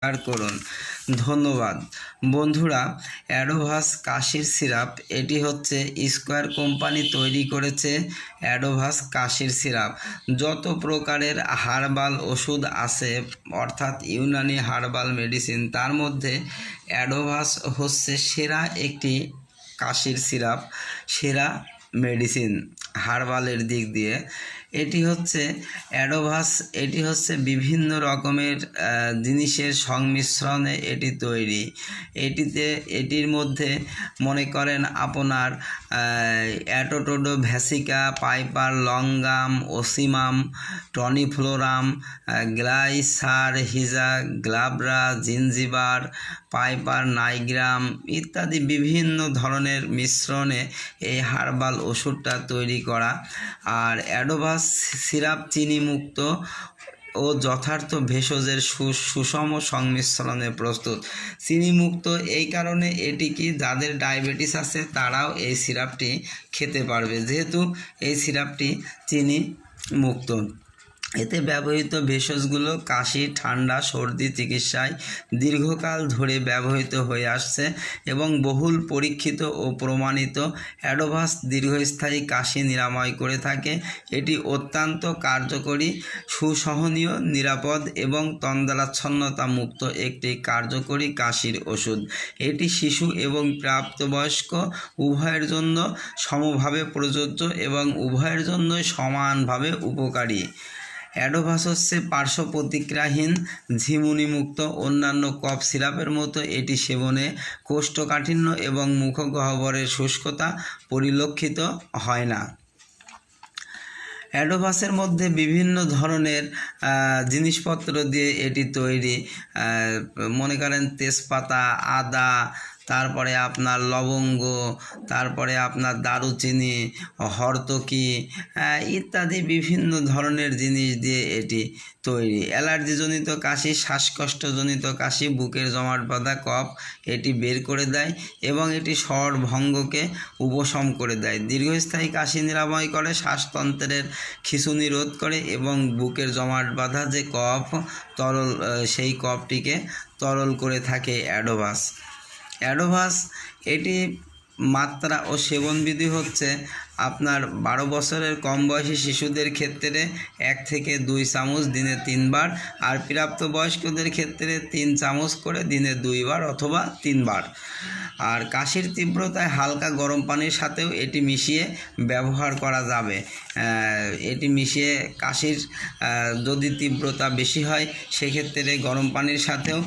Share করুন। ধন্যবাদ বন্ধুরা। অ্যাডোভাস কাশির সিরাপ, এটি হচ্ছে স্কোয়ার কোম্পানি তৈরি করেছে অ্যাডোভাস কাশির সিরাপ। যত প্রকারের হার্বাল ওষুধ আছে অর্থাৎ ইউনানি হার্বাল মেডিসিন, তার মধ্যে অ্যাডোভাস হচ্ছে সেরা একটি কাশির সিরাপ, সেরা মেডিসিন হার্বালের দিক দিয়ে। এটি হচ্ছে অ্যাডোভাস, এটি হচ্ছে বিভিন্ন রকমের জিনিসের সংমিশ্রণে এটি তৈরি। এটির মধ্যে মনে করেন আপনার অ্যাটোটোডো ভ্যাসিকা, পাইপার লঙ্গাম, ওসিমাম, টনিফ্লোরাম, গ্লাইসার হিজা, গ্লাব্রা, জিঞ্জিবার, পাইপার নাইগ্রাম ইত্যাদি বিভিন্ন ধরনের মিশ্রণে এই হার্বাল ওষুধটা তৈরি করা। আর অ্যাডোভাস সিরাপ চিনিমুক্ত ও যথার্থ ভেষজের সুষম সংমিশ্রণে প্রস্তুত। চিনিমুক্ত এই কারণে এটি কি, যাদের ডায়াবেটিস আছে তারাও এই সিরাপটি খেতে পারবে, যেহেতু এই সিরাপটি চিনি মুক্ত। এতে ব্যবহৃত ভেষজগুলো কাশি, ঠান্ডা, সর্দি চিকিৎসায় দীর্ঘকাল ধরে ব্যবহৃত হয়ে আসছে এবং বহুল পরীক্ষিত ও প্রমাণিত। অ্যাডোভাস দীর্ঘস্থায়ী কাশি নিরাময় করে থাকে। এটি অত্যন্ত কার্যকরী, সুসহনীয়, নিরাপদ এবং তন্দ্রাচ্ছন্নতা মুক্ত একটি কার্যকরী কাশির ওষুধ। এটি শিশু এবং প্রাপ্তবয়স্ক উভয়ের জন্য সমভাবে প্রযোজ্য এবং উভয়ের জন্য সমানভাবে উপকারী। অ্যাডোভাস হচ্ছে পার্শ্ব প্রতিক্রিয়াহীন, ঝিমুনিমুক্ত। অন্যান্য কফ সিরাপের মতো এটি সেবনে কোষ্ঠকাঠিন্য এবং মুখগহ্বরের শুষ্কতা পরিলক্ষিত হয় না। অ্যাডোভাসের মধ্যে বিভিন্ন ধরনের জিনিসপত্র দিয়ে এটি তৈরি। মনে করেন তেজপাতা, আদা, তারপরে আপনার লবঙ্গ, তারপরে আপনার দারুচিনি, হরতকি ইত্যাদি বিভিন্ন ধরনের জিনিস দিয়ে এটি তৈরি। অ্যালার্জিজনিত কাশি, শ্বাসকষ্টজনিত কাশি, বুকের জমাট বাঁধা কফ এটি বের করে দেয় এবং এটি স্বরভঙ্গকে উপশম করে দেয়। দীর্ঘস্থায়ী কাশি নিরাময় করে, শ্বাসতন্ত্রের খিঁচুনি রোধ করে এবং বুকের জমাট বাঁধা যে কফ তরল, সেই কফটিকে তরল করে থাকে অ্যাডোভাস। অ্যাডোভাস এটি মাত্রা ও সেবনবিধি হচ্ছে আপনার 12 বছরের কম বয়সী শিশুদের ক্ষেত্রে 1 থেকে 2 চামচ দিনে 3 বার, আর প্রাপ্তবয়স্কদের ক্ষেত্রে 3 চামচ করে দিনে 2 বার অথবা 3 বার। আর কাশির তীব্রতায় হালকা গরম পানির সাথেও এটি মিশিয়ে ব্যবহার করা যাবে। এটি মিশিয়ে কাশির যদি তীব্রতা বেশি হয় সেক্ষেত্রে গরম পানির সাথেও